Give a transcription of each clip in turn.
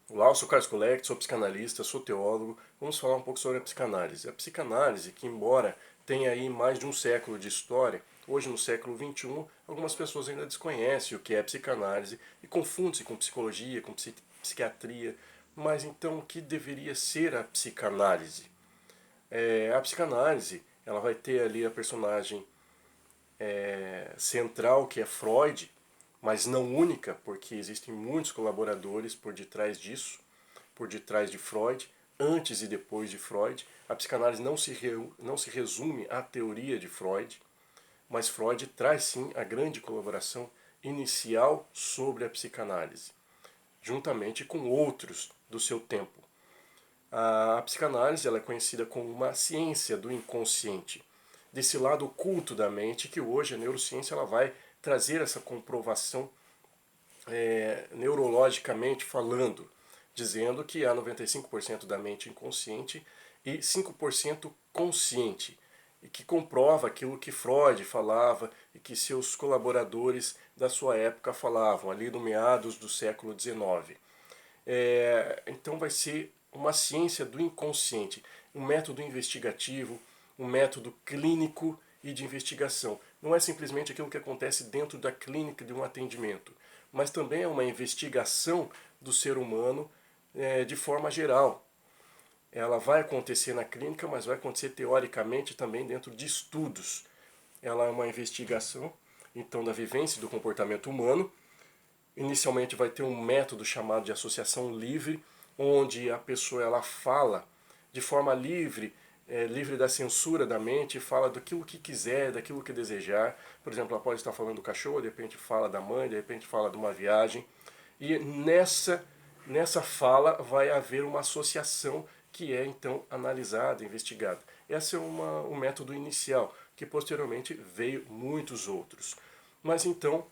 Olá, eu sou Carlos Collet, sou psicanalista, sou teólogo. Vamos falar um pouco sobre a psicanálise. A psicanálise, que embora tenha aí mais de um século de história, hoje no século XXI, algumas pessoas ainda desconhecem o que é psicanálise e confundem-se com psicologia, com psiquiatria. Mas então, o que deveria ser a psicanálise? A psicanálise, ela vai ter ali a personagem central, que é Freud, mas não única, porque existem muitos colaboradores por detrás disso, por detrás de Freud, antes e depois de Freud. A psicanálise não se resume à teoria de Freud, mas Freud traz sim a grande colaboração inicial sobre a psicanálise, juntamente com outros do seu tempo. A psicanálise ela é conhecida como uma ciência do inconsciente, desse lado oculto da mente que hoje a neurociência ela vai trazer essa comprovação neurologicamente falando, dizendo que há 95% da mente inconsciente e 5% consciente, e que comprova aquilo que Freud falava e que seus colaboradores da sua época falavam, ali no meados do século XIX. Então vai ser uma ciência do inconsciente, um método investigativo, um método clínico e de investigação. Não é simplesmente aquilo que acontece dentro da clínica de um atendimento, mas também é uma investigação do ser humano de forma geral. Ela vai acontecer na clínica, mas vai acontecer teoricamente também dentro de estudos. Ela é uma investigação, então, da vivência e do comportamento humano. Inicialmente vai ter um método chamado de associação livre, onde a pessoa ela fala de forma livre, livre da censura da mente, fala daquilo que quiser, daquilo que desejar. Por exemplo, ela pode estar falando do cachorro, de repente fala da mãe, de repente fala de uma viagem. E nessa fala vai haver uma associação que é então analisada, investigada. Esse é o método inicial, que posteriormente veio muitos outros. Mas então,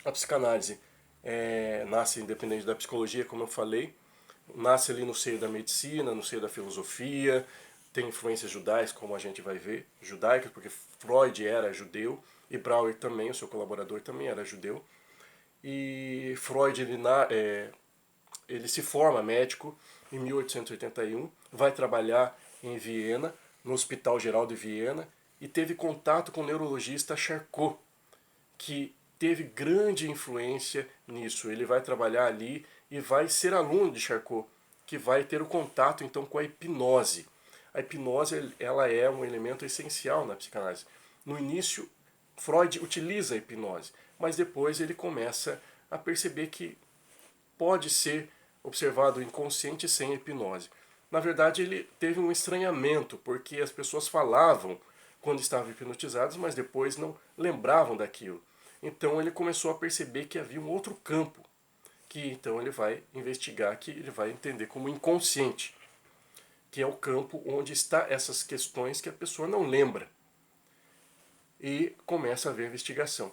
a psicanálise nasce independente da psicologia, como eu falei, nasce ali no seio da medicina, no seio da filosofia, tem influências judaicas, como a gente vai ver, judaicas, porque Freud era judeu e Brauer também, o seu colaborador também era judeu. E Freud ele se forma médico em 1881, vai trabalhar em Viena, no Hospital Geral de Viena, e teve contato com o neurologista Charcot, que teve grande influência nisso. Ele vai trabalhar ali e vai ser aluno de Charcot, que vai ter o contato então com a hipnose. A hipnose ela é um elemento essencial na psicanálise. No início, Freud utiliza a hipnose, mas depois ele começa a perceber que pode ser observado o inconsciente sem hipnose. Na verdade, ele teve um estranhamento, porque as pessoas falavam quando estavam hipnotizadas, mas depois não lembravam daquilo. Então ele começou a perceber que havia um outro campo, que então ele vai investigar, que ele vai entender como inconsciente, que é o campo onde está essas questões que a pessoa não lembra. E começa a haver investigação.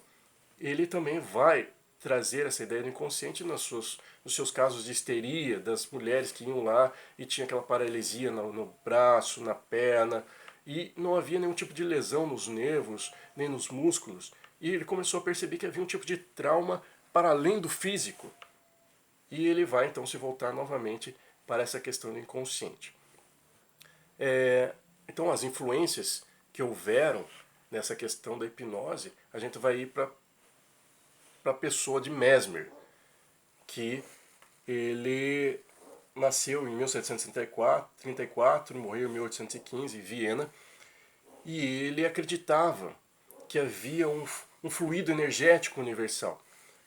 Ele também vai trazer essa ideia do inconsciente nos seus casos de histeria, das mulheres que iam lá e tinha aquela paralisia no braço, na perna, e não havia nenhum tipo de lesão nos nervos, nem nos músculos. E ele começou a perceber que havia um tipo de trauma para além do físico. E ele vai então se voltar novamente para essa questão do inconsciente. Então as influências que houveram nessa questão da hipnose, a gente vai ir para a pessoa de Mesmer, que ele nasceu em 1734 e morreu em 1815 em Viena, e ele acreditava que havia um fluido energético universal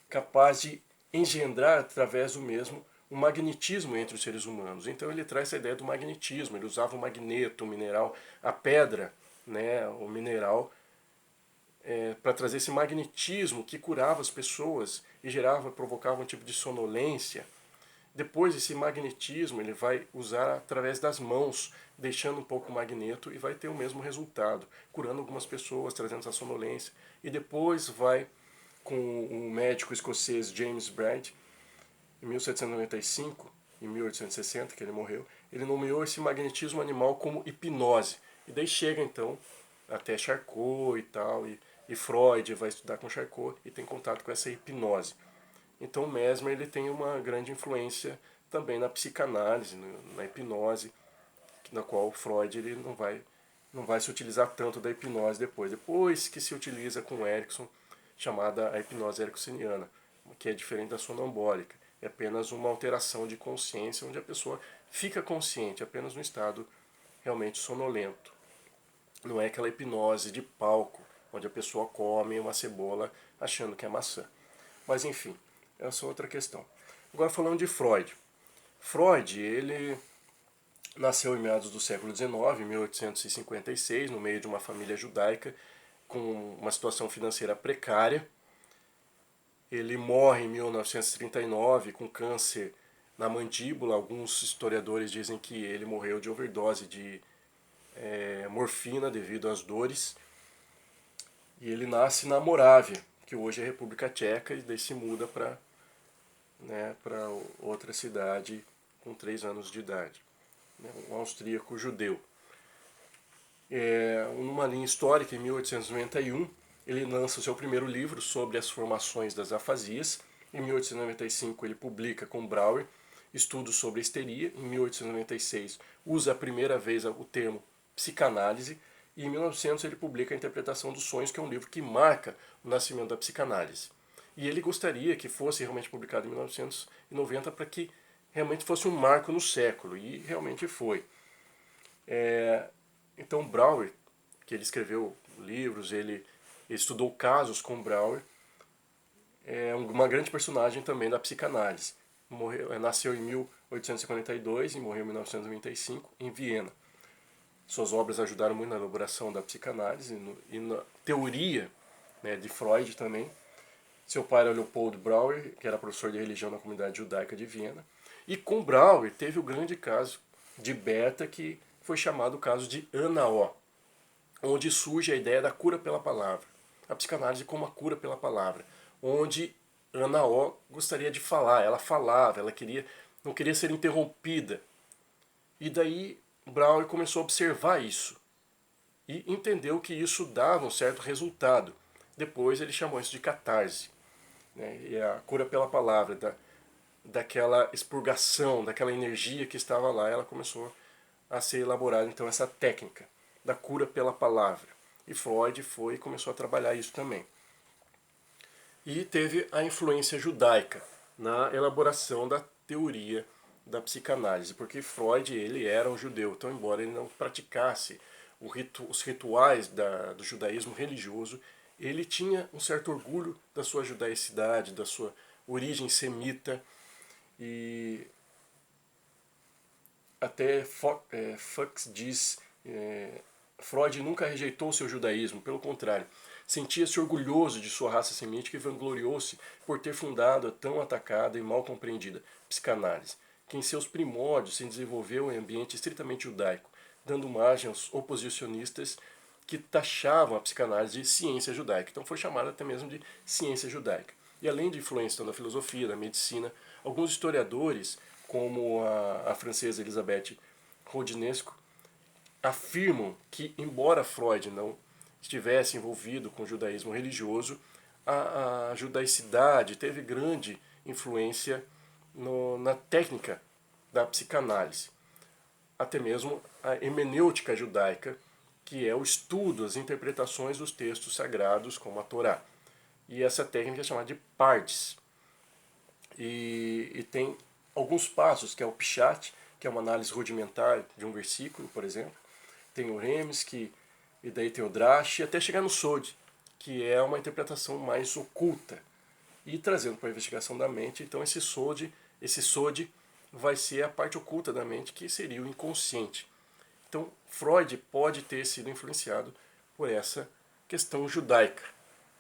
capaz de engendrar através do mesmo um magnetismo entre os seres humanos. Então ele traz essa ideia do magnetismo. Ele usava o magneto, o mineral, a pedra, né, o mineral, para trazer esse magnetismo que curava as pessoas e provocava um tipo de sonolência. Depois esse magnetismo ele vai usar através das mãos, deixando um pouco o magneto e vai ter o mesmo resultado, curando algumas pessoas, trazendo essa sonolência. E depois vai com o médico escocês James Brand, em 1795 e 1860, que ele morreu, ele nomeou esse magnetismo animal como hipnose. E daí chega então até Charcot e tal, e Freud vai estudar com Charcot e tem contato com essa hipnose. Então o Mesmer ele tem uma grande influência também na psicanálise, na hipnose, na qual Freud ele não vai se utilizar tanto da hipnose depois que se utiliza com Erickson, chamada a hipnose ericksoniana, que é diferente da sonambólica. É apenas uma alteração de consciência, onde a pessoa fica consciente, apenas no estado realmente sonolento. Não é aquela hipnose de palco, onde a pessoa come uma cebola achando que é maçã. Mas enfim, essa é outra questão. Agora falando de Freud. Freud, ele nasceu em meados do século XIX, em 1856, no meio de uma família judaica com uma situação financeira precária. Ele morre em 1939 com câncer na mandíbula. Alguns historiadores dizem que ele morreu de overdose de morfina devido às dores. E ele nasce na Morávia, que hoje é República Tcheca, e daí se muda para outra cidade com 3 anos de idade. Um austríaco judeu. Numa linha histórica, em 1891, ele lança o seu primeiro livro sobre as formações das afasias. Em 1895, ele publica com Brauer estudos sobre a histeria. Em 1896, usa a primeira vez o termo psicanálise. E em 1900 ele publica A Interpretação dos Sonhos, que é um livro que marca o nascimento da psicanálise. E ele gostaria que fosse realmente publicado em 1990 para que realmente fosse um marco no século, e realmente foi. Então Brauer, que ele escreveu livros, ele estudou casos com Brauer, é uma grande personagem também da psicanálise. Nasceu em 1852 e morreu em 1995 em Viena. Suas obras ajudaram muito na elaboração da psicanálise e na teoria, de Freud também. Seu pai era Leopold Brauer, que era professor de religião na comunidade judaica de Viena. E com Brauer teve o grande caso de Berta, que foi chamado o caso de Ana O, onde surge a ideia da cura pela palavra. A psicanálise como a cura pela palavra, onde Ana O gostaria de falar, ela falava, ela não queria ser interrompida. E daí Brauer começou a observar isso e entendeu que isso dava um certo resultado. Depois ele chamou isso de catarse, e a cura pela palavra, daquela expurgação, daquela energia que estava lá, ela começou a ser elaborada então essa técnica da cura pela palavra. E Freud foi e começou a trabalhar isso também. E teve a influência judaica na elaboração da teoria da psicanálise, porque Freud ele era um judeu, então embora ele não praticasse os rituais do judaísmo religioso, ele tinha um certo orgulho da sua judaicidade, da sua origem semita, e até Fuchs diz, Freud nunca rejeitou seu judaísmo, pelo contrário, sentia-se orgulhoso de sua raça semítica e vangloriou-se por ter fundado a tão atacada e mal compreendida psicanálise, que em seus primórdios se desenvolveu em ambiente estritamente judaico, dando margem aos oposicionistas que taxavam a psicanálise de ciência judaica. Então foi chamada até mesmo de ciência judaica. E além de influência da filosofia, da medicina, alguns historiadores, como a francesa Elisabeth Rodinesco, afirmam que, embora Freud não estivesse envolvido com o judaísmo religioso, a judaicidade teve grande influência na técnica da psicanálise. Até mesmo a hermenêutica judaica, que é o estudo, as interpretações dos textos sagrados, como a Torá. E essa técnica é chamada de Pardes. E tem alguns passos, que é o Pshat, que é uma análise rudimentar de um versículo, por exemplo. Tem o Remes, e daí tem o Drash, até chegar no Sod, que é uma interpretação mais oculta. E trazendo para a investigação da mente, então esse Sod vai ser a parte oculta da mente, que seria o inconsciente. Então Freud pode ter sido influenciado por essa questão judaica,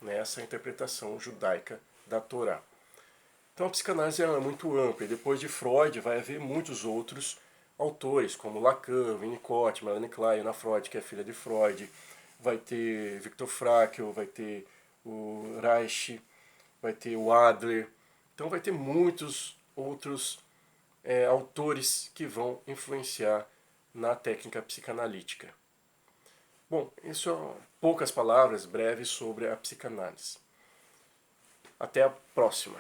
essa interpretação judaica da Torá. Então a psicanálise é muito ampla, e depois de Freud vai haver muitos outros autores, como Lacan, Winnicott, Melanie Klein, Ana Freud, que é filha de Freud, vai ter Viktor Frankl, vai ter o Reich, vai ter o Adler. Então vai ter muitos outros autores que vão influenciar na técnica psicanalítica. Bom, isso são poucas palavras breves sobre a psicanálise. Até a próxima.